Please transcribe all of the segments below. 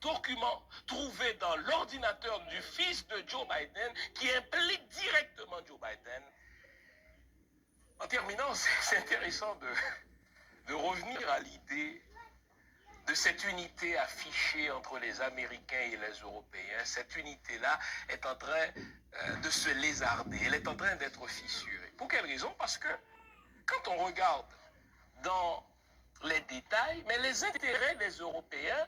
document trouvé dans l'ordinateur du fils de Joe Biden qui implique directement Joe Biden. En terminant, c'est intéressant de revenir à l'idée de cette unité affichée entre les Américains et les Européens. Cette unité-là est en train de se lézarder, elle est en train d'être fissurée. Pour quelle raison? Parce que quand on regarde dans les détails, mais les intérêts des Européens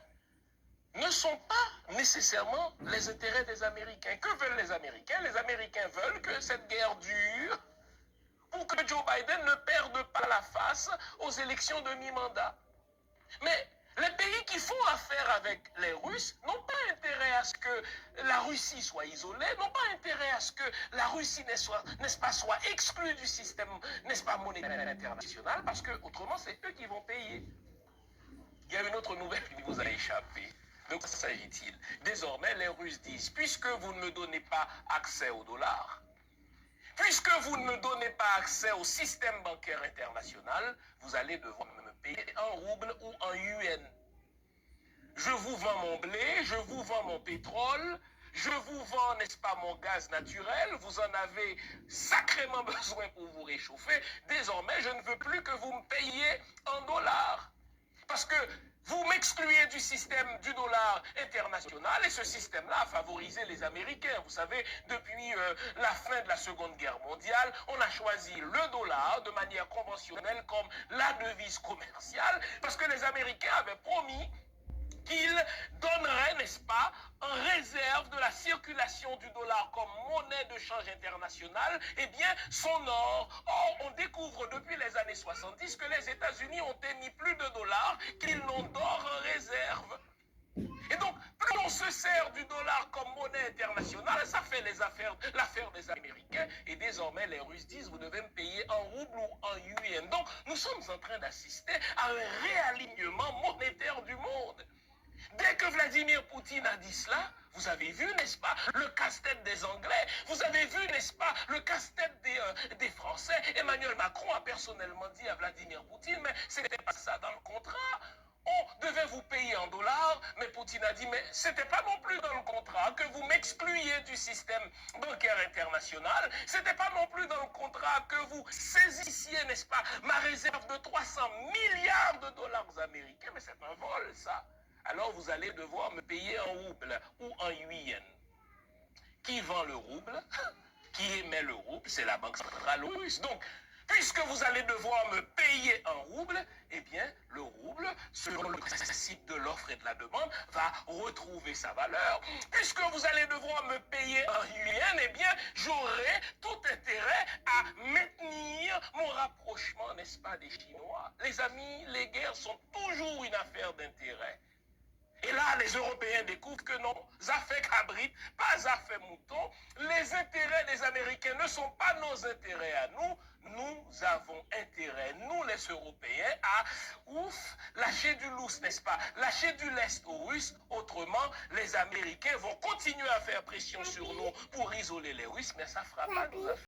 ne sont pas nécessairement les intérêts des Américains. Que veulent les Américains? Les Américains veulent que cette guerre dure pour que Joe Biden ne perde pas la face aux élections de mi-mandat. Mais les pays qui font affaire avec les Russes n'ont pas intérêt à ce que la Russie soit isolée, n'ont pas intérêt à ce que la Russie n'est-ce pas, soit exclue du système, n'est-ce pas, monétaire international, parce que autrement c'est eux qui vont payer. Il y a une autre nouvelle qui vous a échappé. De quoi s'agit-il? Désormais, les Russes disent, puisque vous ne me donnez pas accès au dollar, puisque vous ne me donnez pas accès au système bancaire international, vous allez devoir me payer en rouble ou en yuan. Je vous vends mon blé, je vous vends mon pétrole, je vous vends, n'est-ce pas, mon gaz naturel, vous en avez sacrément besoin pour vous réchauffer. Désormais, je ne veux plus que vous me payiez en dollars. Parce que vous m'excluez du système du dollar international et ce système-là a favorisé les Américains. Vous savez, depuis la fin de la Seconde Guerre mondiale, on a choisi le dollar de manière conventionnelle comme la devise commerciale parce que les Américains avaient promis qu'il donnerait, n'est-ce pas, en réserve de la circulation du dollar comme monnaie de change internationale, eh bien, son or. Or, on découvre depuis les années 70 que les États-Unis ont émis plus de dollars qu'ils n'ont d'or en réserve. Et donc, plus on se sert du dollar comme monnaie internationale, ça fait l'affaire des Américains. Et désormais, les Russes disent, vous devez me payer en rouble ou en yuan. Donc, nous sommes en train d'assister à un réalignement monétaire du monde. Dès que Vladimir Poutine a dit cela, vous avez vu, n'est-ce pas, le casse-tête des Anglais, vous avez vu, n'est-ce pas, le casse-tête des Français. Emmanuel Macron a personnellement dit à Vladimir Poutine, mais ce n'était pas ça dans le contrat. On devait vous payer en dollars, mais Poutine a dit, mais ce n'était pas non plus dans le contrat que vous m'excluiez du système bancaire international. Ce n'était pas non plus dans le contrat que vous saisissiez, n'est-ce pas, ma réserve de 300 milliards de dollars américains. Mais c'est un vol, ça. Alors vous allez devoir me payer en rouble ou en yuan. Qui vend le rouble? Qui émet le rouble? C'est la Banque centrale russe. Donc, puisque vous allez devoir me payer en rouble, eh bien, le rouble, selon le principe de l'offre et de la demande, va retrouver sa valeur. Puisque vous allez devoir me payer en yuan, eh bien, j'aurai tout intérêt à maintenir mon rapprochement, n'est-ce pas, des Chinois. Les amis, les guerres sont toujours une affaire d'intérêt. Et là, les Européens découvrent que non, ça fait cabrit, pas ça fait mouton. Les intérêts des Américains ne sont pas nos intérêts à nous. Nous avons intérêt, nous les Européens, à lâcher du lousse, n'est-ce pas? Lâcher du lest aux Russes. Autrement, les Américains vont continuer à faire pression sur nous pour isoler les Russes, mais ça ne fera pas nos affaires.